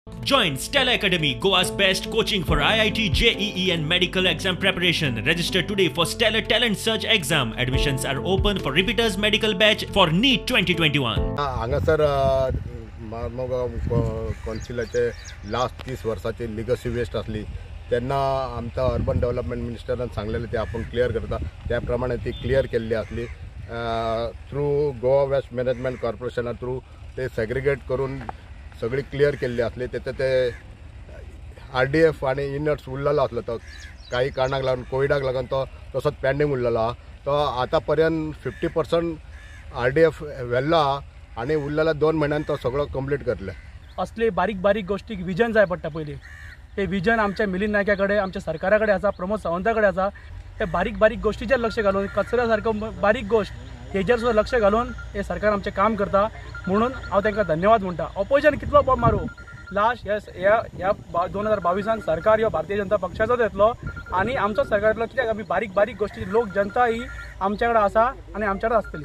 Join Stella Academy, Goa's best coaching for IIT, JEE and medical exam preparation. Register today for Stellar Talent Search exam. Admissions are open for repeaters medical batch for NEET 2021. हांगासर Mormugao कौन्सिलाचे last 30 वर्साची legacy waste असली तेन्ना आमचा urban development मिनिस्टरान सांगलेले ते आपण clear करता त्या प्रमाणे ती क्लियर केल्ली असली थ्रू गोवा वेस्ट मॅनेजमेंट कॉर्पोरेशना थ्रू ते सेग्रिगेट करून सगळी क्लियर केल्ली असली तेचे ते RDF आणि इनट्स उरलेलो असलो तो काही कारणाक लागून कोविडाक लागून तो तसोच पेंडिंग उरलेलो आहा तो आतापर्यंत 50% RDF व्हेल्लो आहा आणि उरलेल्या 2 महिन्यात तो सगळं कंप्लीट करले. असले बारीक बारीक गोष्टीक विजन जाय पडटा पयलीं. ते विजन आमच्या मिलिंद नायकाकडे आमच्या सरकाराकडे आसा, प्रमोद सावंताकडे आसा. हे बारीक बारीक गोष्टीचेर लक्ष घालून कचऱ्या सारको बारीक गोष्ट हेजेर सुद्दां लक्ष घालून हे सरकार आमचें काम करता म्हणून हांव तांकां धन्यवाद म्हणटा. ऑपोजिशन कितलो बॉब मारूं लास्ट ह्या 2022 सरकार ह्यो भारतीय जनता पक्षाचोच येतलो आणि आमचोच सरकार येतलो कित्याक आमी बारीक बारीक गोष्टी लोक जनता ही आमच्या कडेन आसा आनी आमच्या कडेन आसतली.